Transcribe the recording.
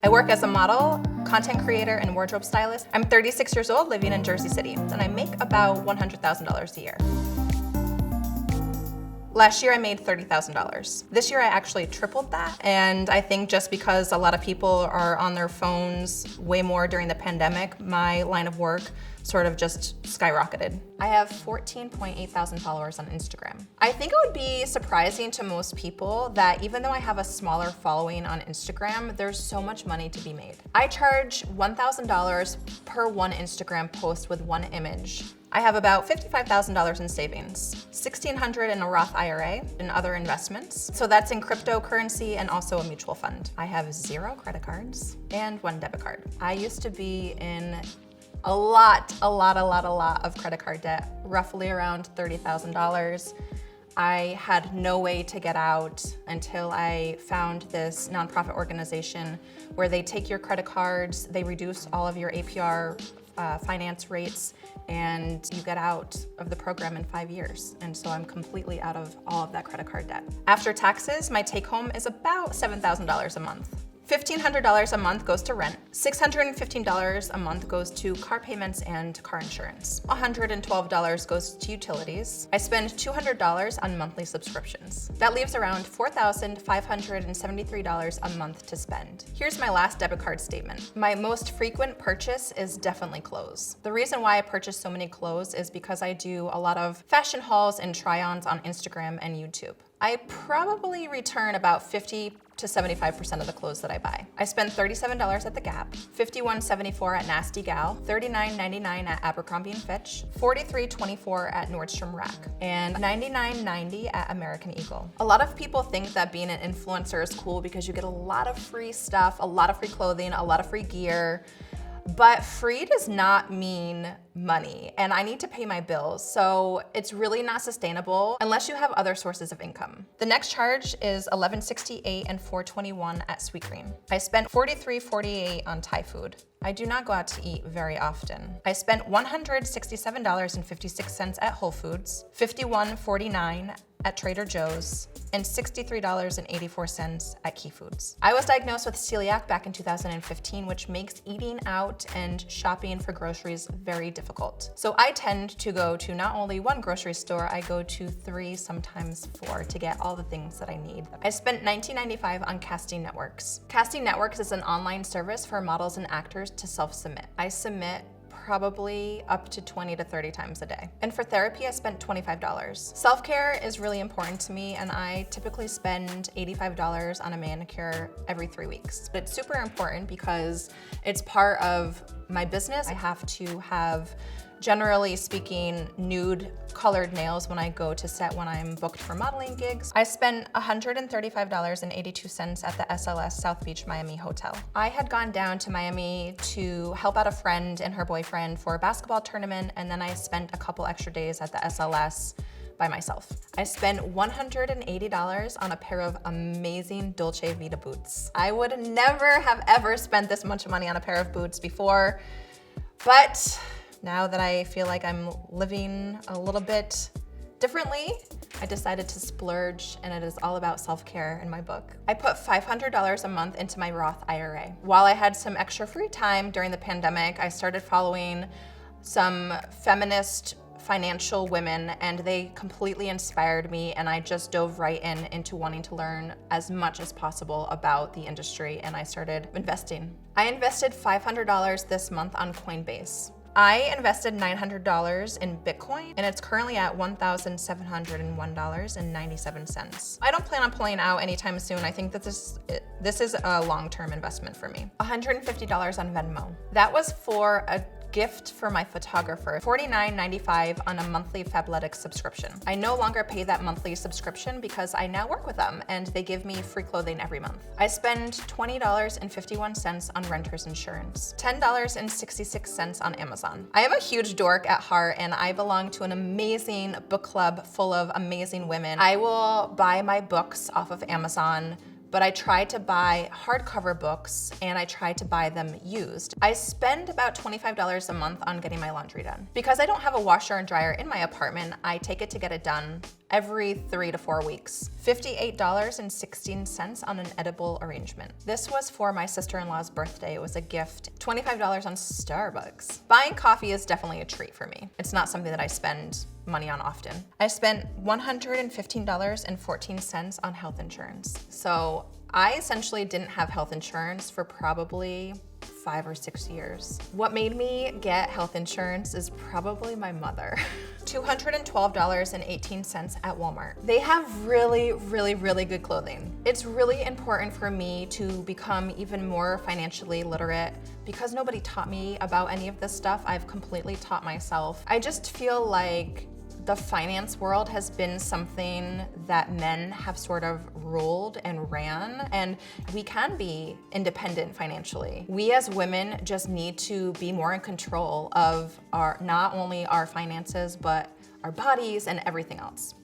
I work as a model, content creator, and wardrobe stylist. I'm 36 years old, living in Jersey City, and I make about $100,000 a year. Last year I made $30,000. This year I actually tripled that, and I think just because a lot of people are on their phones way more during the pandemic, my line of work sort of just skyrocketed. I have 14.8 thousand followers on Instagram. I think it would be surprising to most people that even though I have a smaller following on Instagram, there's so much money to be made. I charge $1,000 per one Instagram post with one image. I have about $55,000 in savings, $1,600 in a Roth IRA and other investments. So that's in cryptocurrency and also a mutual fund. I have 0 credit cards and 1 debit card. I used to be in a lot of credit card debt, roughly around $30,000. I had no way to get out until I found this nonprofit organization where they take your credit cards, they reduce all of your APR finance rates, and you get out of the program in 5 years. And so I'm completely out of all of that credit card debt. After taxes, my take home is about $7,000 a month. $1,500 a month goes to rent. $615 a month goes to car payments and car insurance. $112 goes to utilities. I spend $200 on monthly subscriptions. That leaves around $4,573 a month to spend. Here's my last debit card statement. My most frequent purchase is definitely clothes. The reason why I purchase so many clothes is because I do a lot of fashion hauls and try-ons on Instagram and YouTube. I probably return about 50 to 75% of the clothes that I buy. I spend $37 at The Gap, $51.74 at Nasty Gal, $39.99 at Abercrombie & Fitch, $43.24 at Nordstrom Rack, and $99.90 at American Eagle. A lot of people think that being an influencer is cool because you get a lot of free stuff, a lot of free clothing, a lot of free gear. But free does not mean money, and I need to pay my bills, so it's really not sustainable unless you have other sources of income. The next charge is $11.68 and $4.21 at Sweetgreen. I spent $43.48 on Thai food. I do not go out to eat very often. I spent $167.56 at Whole Foods, $51.49 at Trader Joe's, and $63.84 at Key Foods. I was diagnosed with celiac back in 2015, which makes eating out and shopping for groceries very difficult. So I tend to go to not only one grocery store, I go to 3, sometimes 4 to get all the things that I need. I spent $19.95 on Casting Networks. Casting Networks is an online service for models and actors to self-submit. I submit probably up to 20 to 30 times a day. And for therapy, I spent $25. Self-care is really important to me, and I typically spend $85 on a manicure every 3 weeks. But it's super important because it's part of my business. I have to have, generally speaking, nude colored nails when I go to set when I'm booked for modeling gigs. I spent $135.82 at the SLS South Beach Miami Hotel. I had gone down to Miami to help out a friend and her boyfriend for a basketball tournament, and then I spent a couple extra days at the SLS by myself. I spent $180 on a pair of amazing Dolce Vita boots. I would never have ever spent this much money on a pair of boots before, but now that I feel like I'm living a little bit differently, I decided to splurge, and it is all about self-care in my book. I put $500 a month into my Roth IRA. While I had some extra free time during the pandemic, I started following some feminist financial women, and they completely inspired me, and I just dove right into wanting to learn as much as possible about the industry, and I started investing. I invested $500 this month on Coinbase. I invested $900 in Bitcoin, and it's currently at $1,701.97. I don't plan on pulling out anytime soon. I think that this is a long-term investment for me. $150 on Venmo. That was for a gift for my photographer, $49.95 on a monthly Fabletics subscription. I no longer pay that monthly subscription because I now work with them and they give me free clothing every month. I spend $20.51 on renter's insurance, $10.66 on Amazon. I am a huge dork at heart, and I belong to an amazing book club full of amazing women. I will buy my books off of Amazon but I tried to buy hardcover books and I tried to buy them used. I spend about $25 a month on getting my laundry done. Because I don't have a washer and dryer in my apartment, I take it to get it done every 3 to 4 weeks. $58.16 on an edible arrangement. This was for my sister-in-law's birthday. It was a gift. $25 on Starbucks. Buying coffee is definitely a treat for me. It's not something that I spend money on often. I spent $115.14 on health insurance. So I essentially didn't have health insurance for probably 5 or 6 years. What made me get health insurance is probably my mother. $212.18 at Walmart. They have really, really, really good clothing. It's really important for me to become even more financially literate because nobody taught me about any of this stuff. I've completely taught myself. I just feel like the finance world has been something that men have sort of ruled and ran, and we can be independent financially. We as women just need to be more in control of not only our finances, but our bodies and everything else.